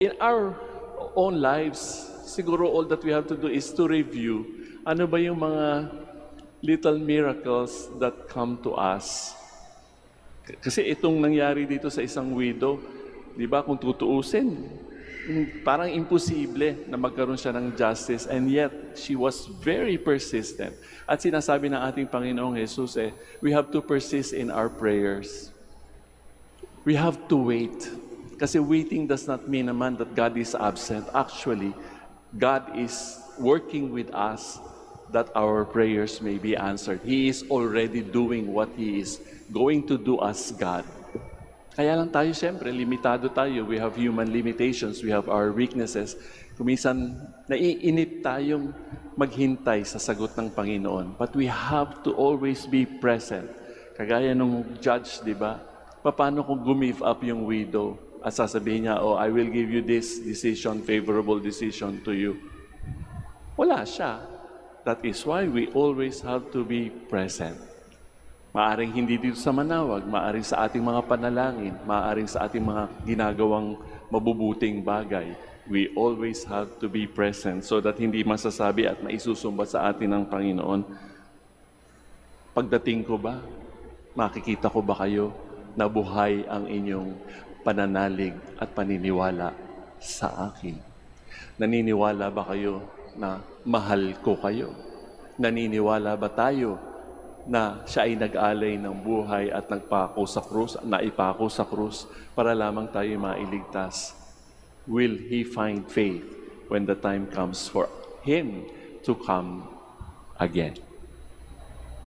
In our own lives, siguro all that we have to do is to review ano ba yung mga little miracles that come to us. Kasi itong nangyari dito sa isang widow, di ba, kung tutuusin, parang imposible na magkaroon siya ng justice, and yet she was very persistent. At sinasabi ng ating Panginoong Jesus, we have to persist in our prayers. We have to wait. Kasi waiting does not mean naman that God is absent. Actually, God is working with us that our prayers may be answered. He is already doing what He is going to do as God. Kaya lang tayo, siyempre, limitado tayo. We have human limitations. We have our weaknesses. Kuminsan, naiinip tayong maghintay sa sagot ng Panginoon. But we have to always be present. Kagaya nung judge, di ba? Paano kung gumive up yung widow at sasabihin niya, oh, I will give you this decision, favorable decision to you. Wala siya. That is why we always have to be present. Maaring hindi dito sa manawag, maaring sa ating mga panalangin, maaring sa ating mga ginagawang mabubuting bagay. We always have to be present so that hindi masasabi at maisusumbat sa atin ng Panginoon, pagdating ko ba, makikita ko ba kayo na buhay ang inyong pananalig at paniniwala sa akin? Naniniwala ba kayo na mahal ko kayo? Naniniwala ba tayo na siya ay nag-alay ng buhay at nagpako sa krus, naipako sa krus para lamang tayo mailigtas? Will He find faith when the time comes for Him to come again?